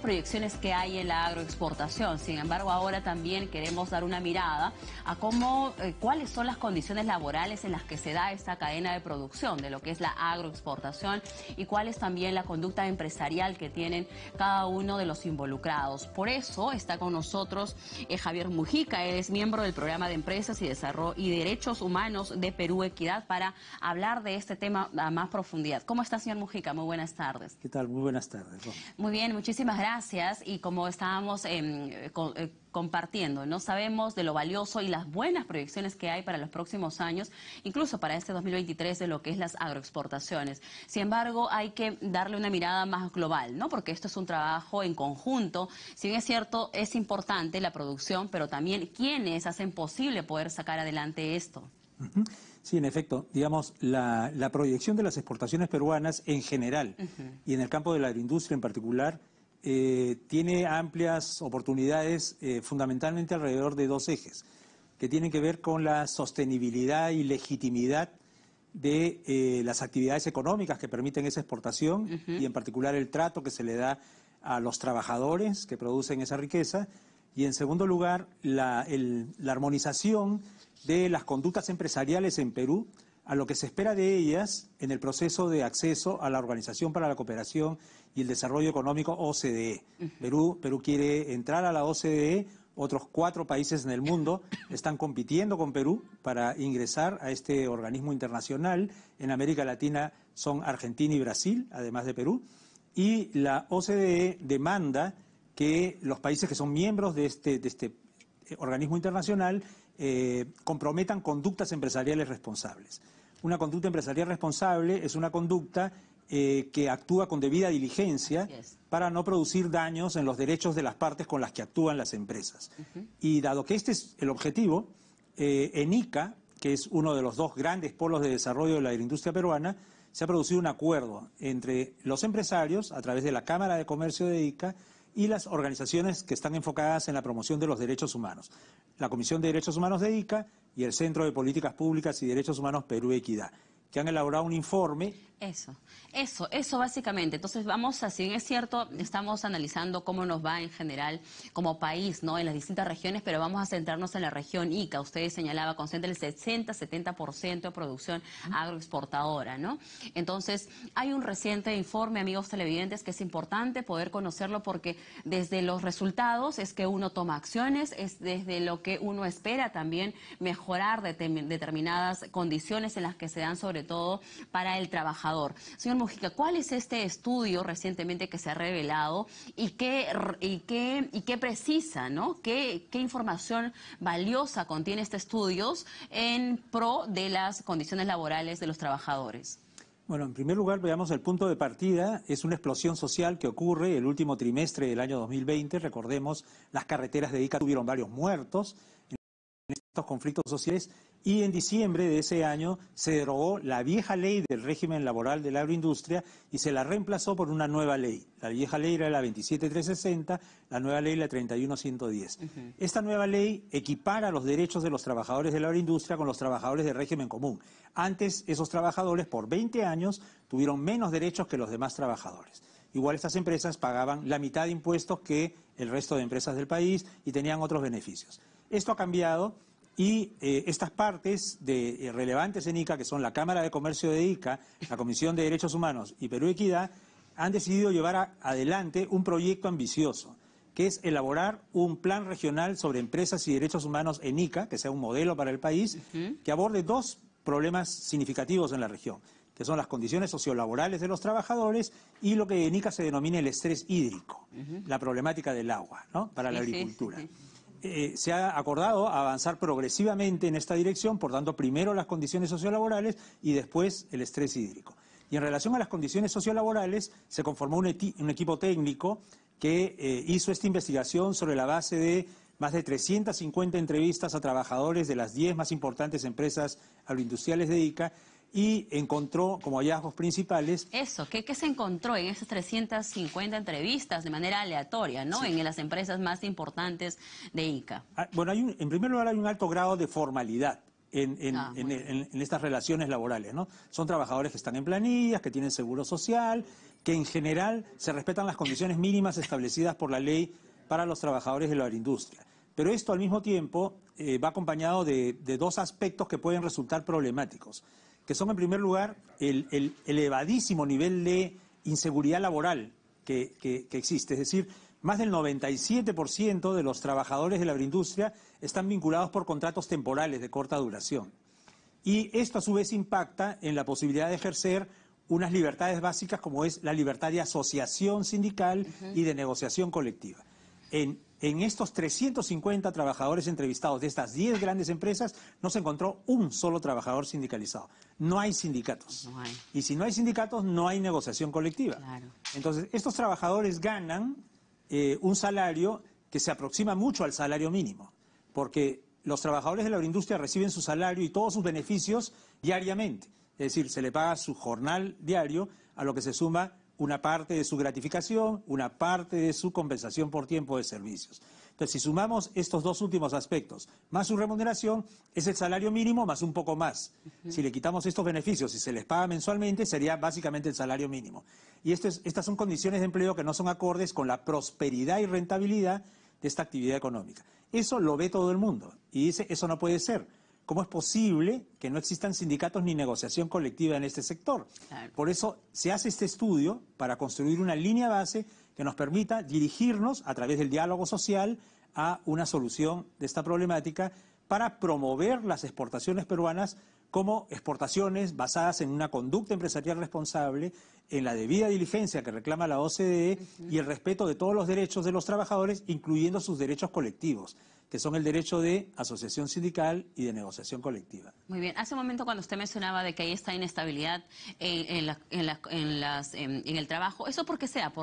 proyecciones que hay en la agroexportación. Sin embargo, ahora también queremos dar una mirada a cuáles son las condiciones laborales en las que se da esta cadena de producción de lo que es la agroexportación y cuál es también la conducta empresarial que tienen cada uno de los involucrados. Por eso está con nosotros Javier Mujica. Él es miembro del Programa de Empresas y Desarrollo y Derechos Humanos de Perú Equidad para hablar de este tema a más profundidad. ¿Cómo está, señor Mujica? Muy buenas tardes. ¿Qué tal? Muy buenas tardes. Muy bien, muchísimas gracias. Y como estábamos compartiendo, no sabemos de lo valioso y las buenas proyecciones que hay para los próximos años, incluso para este 2023, de lo que es las agroexportaciones. Sin embargo, hay que darle una mirada más global, ¿no? Porque esto es un trabajo en conjunto. Si bien es cierto, es importante la producción, pero también quiénes hacen posible poder sacar adelante esto. Sí, en efecto, digamos, la proyección de las exportaciones peruanas en general y en el campo de la agroindustria en particular tiene amplias oportunidades fundamentalmente alrededor de dos ejes que tienen que ver con la sostenibilidad y legitimidad de las actividades económicas que permiten esa exportación y en particular el trato que se le da a los trabajadores que producen esa riqueza y en segundo lugar la armonización de las conductas empresariales en Perú a lo que se espera de ellas en el proceso de acceso a la Organización para la Cooperación y el Desarrollo Económico, OCDE. Perú quiere entrar a la OCDE, otros 4 países en el mundo están compitiendo con Perú para ingresar a este organismo internacional. En América Latina son Argentina y Brasil, además de Perú, y la OCDE demanda que los países que son miembros de este organismo internacional comprometan conductas empresariales responsables. Una conducta empresarial responsable es una conducta que actúa con debida diligencia para no producir daños en los derechos de las partes con las que actúan las empresas. Y dado que este es el objetivo, en Ica, que es uno de los 2 grandes polos de desarrollo de la agroindustria peruana, se ha producido un acuerdo entre los empresarios, a través de la Cámara de Comercio de Ica, y las organizaciones que están enfocadas en la promoción de los derechos humanos. La Comisión de Derechos Humanos de Ica y el Centro de Políticas Públicas y Derechos Humanos Perú Equidad, que han elaborado un informe. Eso básicamente. Entonces vamos, así es cierto, estamos analizando cómo nos va en general como país, ¿no? En las distintas regiones, pero vamos a centrarnos en la región Ica. Usted señalaba, concentra el 60-70% de producción agroexportadora, ¿no? Entonces, hay un reciente informe, amigos televidentes, que es importante poder conocerlo porque desde los resultados es que uno toma acciones, es desde lo que uno espera también mejorar determinadas condiciones en las que se dan sobre todo para el trabajador. Señor Mujica, ¿cuál es este estudio recientemente que se ha revelado y qué precisa, ¿no? ¿Qué información valiosa contiene este estudio en pro de las condiciones laborales de los trabajadores? Bueno, en primer lugar, veamos el punto de partida. Es una explosión social que ocurre el último trimestre del año 2020. Recordemos, las carreteras de Ica tuvieron varios muertos en estos conflictos sociales. Y en diciembre de ese año se derogó la vieja ley del régimen laboral de la agroindustria y se la reemplazó por una nueva ley. La vieja ley era la 27360, la nueva ley la 31110. Esta nueva ley equipara los derechos de los trabajadores de la agroindustria con los trabajadores de régimen común. Antes, esos trabajadores por 20 años tuvieron menos derechos que los demás trabajadores. Igual estas empresas pagaban la mitad de impuestos que el resto de empresas del país y tenían otros beneficios. Esto ha cambiado. Y estas partes relevantes en Ica, que son la Cámara de Comercio de Ica, la Comisión de Derechos Humanos y Perú Equidad, han decidido llevar adelante un proyecto ambicioso, que es elaborar un plan regional sobre empresas y derechos humanos en Ica, que sea un modelo para el país, que aborde 2 problemas significativos en la región, que son las condiciones sociolaborales de los trabajadores y lo que en Ica se denomina el estrés hídrico, la problemática del agua, ¿no? Para la agricultura. Se ha acordado avanzar progresivamente en esta dirección, por tanto, primero las condiciones sociolaborales y después el estrés hídrico. Y en relación a las condiciones sociolaborales, se conformó un equipo técnico que hizo esta investigación sobre la base de más de 350 entrevistas a trabajadores de las 10 más importantes empresas agroindustriales de Ica y encontró como hallazgos principales... Eso, ¿qué se encontró en esas 350 entrevistas de manera aleatoria, ¿no? Sí. En las empresas más importantes de Ica. Bueno, en primer lugar hay un alto grado de formalidad en estas relaciones laborales, ¿no? Son trabajadores que están en planillas, que tienen seguro social, que en general se respetan las condiciones mínimas establecidas por la ley para los trabajadores de la agroindustria. Pero esto al mismo tiempo va acompañado de dos aspectos que pueden resultar problemáticos, que son en primer lugar el elevadísimo nivel de inseguridad laboral que existe. Es decir, más del 97% de los trabajadores de la agroindustria están vinculados por contratos temporales de corta duración. Y esto a su vez impacta en la posibilidad de ejercer unas libertades básicas como es la libertad de asociación sindical y de negociación colectiva. En estos 350 trabajadores entrevistados de estas 10 grandes empresas no se encontró un solo trabajador sindicalizado. No hay sindicatos. No hay. Y si no hay sindicatos, no hay negociación colectiva. Claro. Entonces, estos trabajadores ganan un salario que se aproxima mucho al salario mínimo, porque los trabajadores de la agroindustria reciben su salario y todos sus beneficios diariamente. Es decir, se le paga su jornal diario, a lo que se suma una parte de su gratificación, una parte de su compensación por tiempo de servicios. Entonces, si sumamos estos dos últimos aspectos, más su remuneración, es el salario mínimo más un poco más. Si le quitamos estos beneficios y se les paga mensualmente, sería básicamente el salario mínimo. Y estas son condiciones de empleo que no son acordes con la prosperidad y rentabilidad de esta actividad económica. Eso lo ve todo el mundo y dice, eso no puede ser. ¿Cómo es posible que no existan sindicatos ni negociación colectiva en este sector? Claro. Por eso se hace este estudio para construir una línea base que nos permita dirigirnos a través del diálogo social a una solución de esta problemática para promover las exportaciones peruanas como exportaciones basadas en una conducta empresarial responsable, en la debida diligencia que reclama la OCDE y el respeto de todos los derechos de los trabajadores, incluyendo sus derechos colectivos, que son el derecho de asociación sindical y de negociación colectiva. Muy bien. Hace un momento cuando usted mencionaba de que hay esta inestabilidad en el trabajo, ¿eso por qué sea?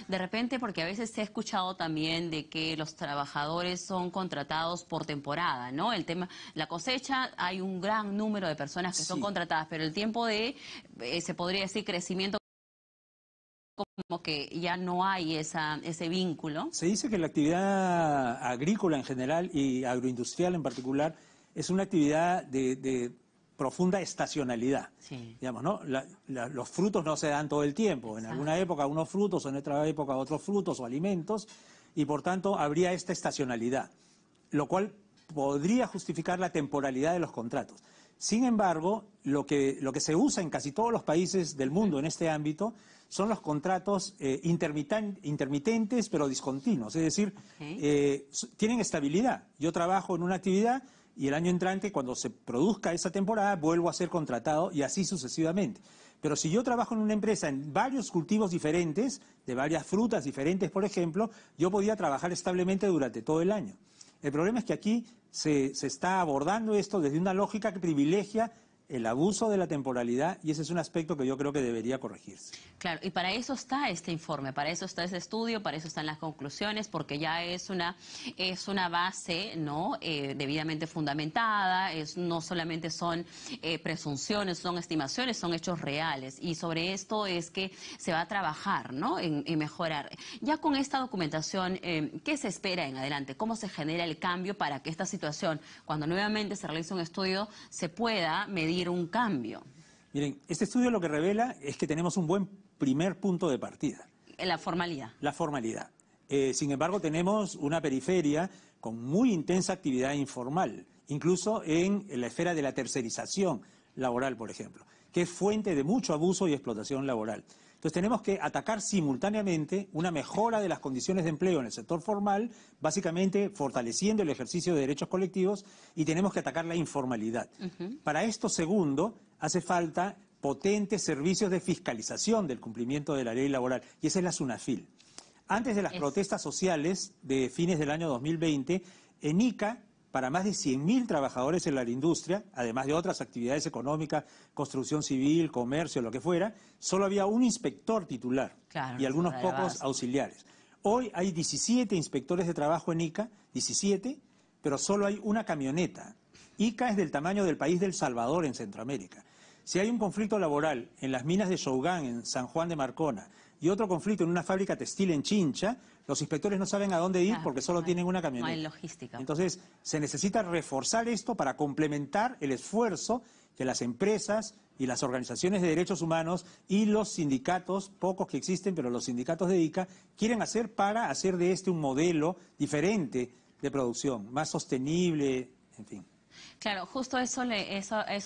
De repente, porque a veces se ha escuchado también de que los trabajadores son contratados por temporada, ¿no? El tema, la cosecha, hay un gran número de personas que son contratadas, pero el tiempo de, se podría decir, crecimiento, como que ya no hay ese vínculo. Se dice que la actividad agrícola en general y agroindustrial en particular es una actividad de profunda estacionalidad. Sí. Digamos, ¿no? Los frutos no se dan todo el tiempo. En alguna época unos frutos, en otra época otros frutos o alimentos, y por tanto habría esta estacionalidad, lo cual podría justificar la temporalidad de los contratos. Sin embargo, lo que se usa en casi todos los países del mundo en este ámbito son los contratos intermitentes pero discontinuos, es decir, tienen estabilidad. Yo trabajo en una actividad y el año entrante, cuando se produzca esa temporada, vuelvo a ser contratado y así sucesivamente. Pero si yo trabajo en una empresa en varios cultivos diferentes, de varias frutas diferentes, por ejemplo, yo podía trabajar establemente durante todo el año. El problema es que aquí se está abordando esto desde una lógica que privilegia el abuso de la temporalidad y ese es un aspecto que yo creo que debería corregirse. Claro, y para eso está este informe, para eso está ese estudio, para eso están las conclusiones, porque ya es una base, ¿no? Debidamente fundamentada, no solamente son presunciones, son estimaciones, son hechos reales y sobre esto es que se va a trabajar, ¿no? En mejorar. Ya con esta documentación, ¿qué se espera en adelante? ¿Cómo se genera el cambio para que esta situación, cuando nuevamente se realice un estudio, se pueda medir un cambio? Miren, este estudio lo que revela es que tenemos un buen primer punto de partida. La formalidad. La formalidad. Sin embargo, tenemos una periferia con muy intensa actividad informal, incluso en la esfera de la tercerización laboral, por ejemplo, que es fuente de mucho abuso y explotación laboral. Entonces tenemos que atacar simultáneamente una mejora de las condiciones de empleo en el sector formal, básicamente fortaleciendo el ejercicio de derechos colectivos, y tenemos que atacar la informalidad. Para esto segundo, hace falta potentes servicios de fiscalización del cumplimiento de la ley laboral, y esa es la SUNAFIL. Antes de las protestas sociales de fines del año 2020, en Ica, para más de 100.000 trabajadores en la industria, además de otras actividades económicas, construcción civil, comercio, lo que fuera, solo había un inspector titular y algunos pocos auxiliares. Hoy hay 17 inspectores de trabajo en Ica, 17, pero solo hay una camioneta. Ica es del tamaño del país del Salvador en Centroamérica. Si hay un conflicto laboral en las minas de Shougán, en San Juan de Marcona, y otro conflicto en una fábrica textil en Chincha, los inspectores no saben a dónde ir porque solo tienen una camioneta. No hay logística. Entonces, se necesita reforzar esto para complementar el esfuerzo que las empresas y las organizaciones de derechos humanos y los sindicatos, pocos que existen, pero los sindicatos de ICA, quieren hacer para hacer de este un modelo diferente de producción, más sostenible, en fin. Claro, justo eso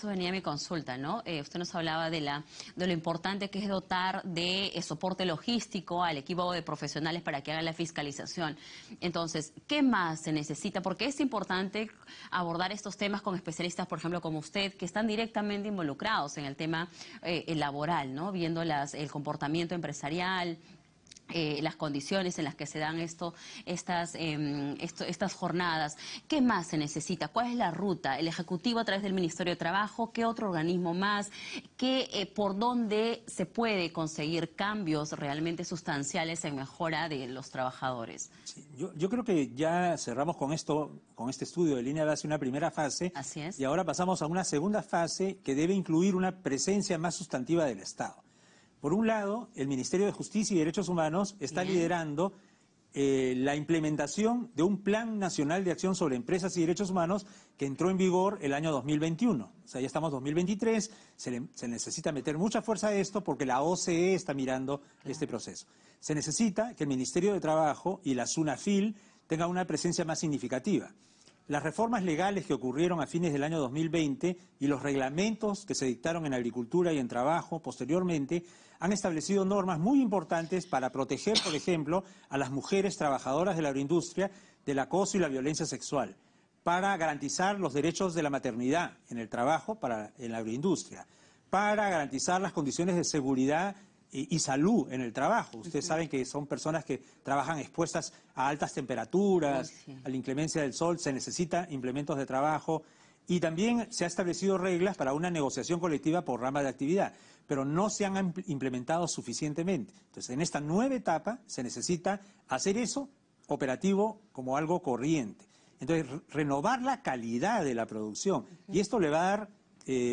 venía mi consulta, ¿no? Usted nos hablaba de lo importante que es dotar de soporte logístico al equipo de profesionales para que hagan la fiscalización. Entonces, ¿qué más se necesita? Porque es importante abordar estos temas con especialistas, por ejemplo, como usted, que están directamente involucrados en el tema laboral, ¿no? Viendo el comportamiento empresarial, las condiciones en las que se dan estas jornadas. ¿Qué más se necesita? ¿Cuál es la ruta? ¿El Ejecutivo a través del Ministerio de Trabajo? ¿Qué otro organismo más? ¿Por dónde se puede conseguir cambios realmente sustanciales en mejora de los trabajadores? Sí, yo creo que ya cerramos con este estudio de línea base una primera fase. Así es. Y ahora pasamos a una segunda fase que debe incluir una presencia más sustantiva del Estado. Por un lado, el Ministerio de Justicia y Derechos Humanos está liderando la implementación de un Plan Nacional de Acción sobre Empresas y Derechos Humanos que entró en vigor el año 2021. O sea, ya estamos en 2023, se necesita meter mucha fuerza a esto porque la OCDE está mirando este proceso. Se necesita que el Ministerio de Trabajo y la SUNAFIL tengan una presencia más significativa. Las reformas legales que ocurrieron a fines del año 2020 y los reglamentos que se dictaron en agricultura y en trabajo posteriormente han establecido normas muy importantes para proteger, por ejemplo, a las mujeres trabajadoras de la agroindustria del acoso y la violencia sexual, para garantizar los derechos de la maternidad en el trabajo en la agroindustria, para garantizar las condiciones de seguridad y salud en el trabajo. Ustedes saben que son personas que trabajan expuestas a altas temperaturas, a la inclemencia del sol, se necesitan implementos de trabajo y también se ha establecido reglas para una negociación colectiva por rama de actividad, pero no se han implementado suficientemente. Entonces, en esta nueva etapa se necesita hacer eso operativo como algo corriente. Entonces, renovar la calidad de la producción y esto le va a dar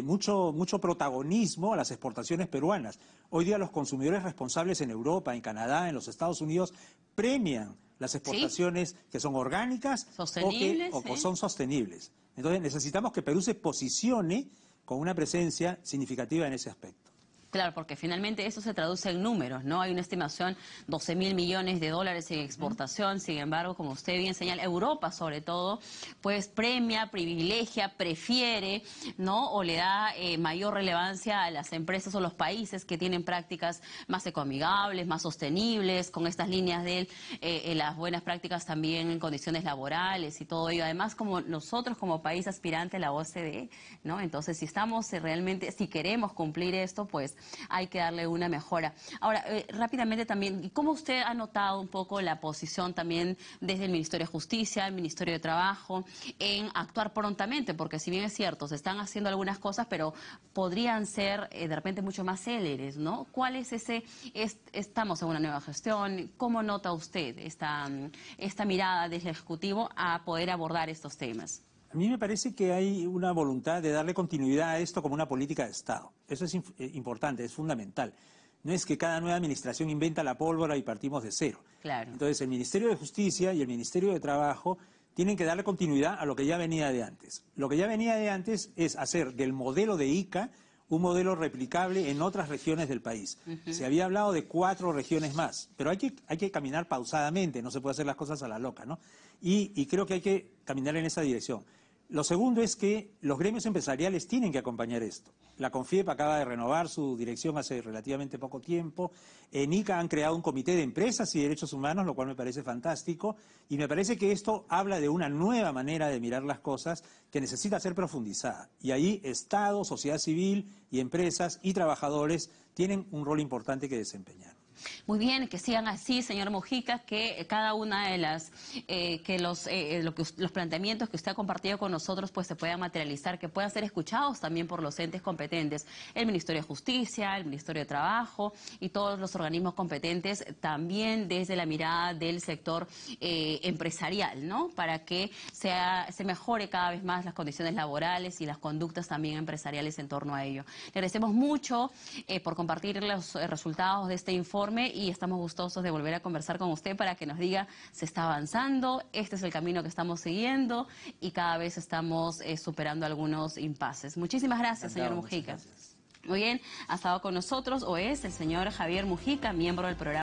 mucho protagonismo a las exportaciones peruanas. Hoy día los consumidores responsables en Europa, en Canadá, en los Estados Unidos, premian las exportaciones que son orgánicas o que son sostenibles. Entonces necesitamos que Perú se posicione con una presencia significativa en ese aspecto. Claro, porque finalmente eso se traduce en números, ¿no? Hay una estimación, 12.000 millones de dólares en exportación, sin embargo, como usted bien señala, Europa sobre todo, pues premia, privilegia, prefiere, ¿no? O le da mayor relevancia a las empresas o los países que tienen prácticas más ecoamigables, más sostenibles, con estas líneas de las buenas prácticas también en condiciones laborales y todo ello. Además, como nosotros como país aspirante a la OCDE, ¿no? Entonces, si estamos realmente, si queremos cumplir esto, pues hay que darle una mejora. Ahora, rápidamente también, ¿cómo usted ha notado un poco la posición también desde el Ministerio de Justicia, el Ministerio de Trabajo, en actuar prontamente? Porque si bien es cierto, se están haciendo algunas cosas, pero podrían ser de repente mucho más céleres, ¿no? ¿Cuál es estamos en una nueva gestión? ¿Cómo nota usted esta mirada desde el Ejecutivo a poder abordar estos temas? A mí me parece que hay una voluntad de darle continuidad a esto como una política de Estado. Eso es importante, es fundamental. No es que cada nueva administración inventa la pólvora y partimos de cero. Claro. Entonces, el Ministerio de Justicia y el Ministerio de Trabajo tienen que darle continuidad a lo que ya venía de antes. Lo que ya venía de antes es hacer del modelo de ICA un modelo replicable en otras regiones del país. Se había hablado de 4 regiones más, pero hay que caminar pausadamente, no se puede hacer las cosas a la loca, ¿no? Y creo que hay que caminar en esa dirección. Lo segundo es que los gremios empresariales tienen que acompañar esto. La CONFIEP acaba de renovar su dirección hace relativamente poco tiempo. En ICA han creado un comité de empresas y derechos humanos, lo cual me parece fantástico. Y me parece que esto habla de una nueva manera de mirar las cosas que necesita ser profundizada. Y ahí Estado, sociedad civil y empresas y trabajadores tienen un rol importante que desempeñar. Muy bien, que sigan así, señor Mujica, que cada una de los planteamientos que usted ha compartido con nosotros pues se puedan materializar, que puedan ser escuchados también por los entes competentes, el Ministerio de Justicia, el Ministerio de Trabajo y todos los organismos competentes, también desde la mirada del sector empresarial, ¿no? Para que se mejore cada vez más las condiciones laborales y las conductas también empresariales en torno a ello. Le agradecemos mucho por compartir los resultados de este informe y estamos gustosos de volver a conversar con usted para que nos diga si está avanzando, este es el camino que estamos siguiendo y cada vez estamos superando algunos impases. Muchísimas gracias, señor Mujica. Gracias. Muy bien, ha estado con nosotros, o es el señor Javier Mujica, miembro del programa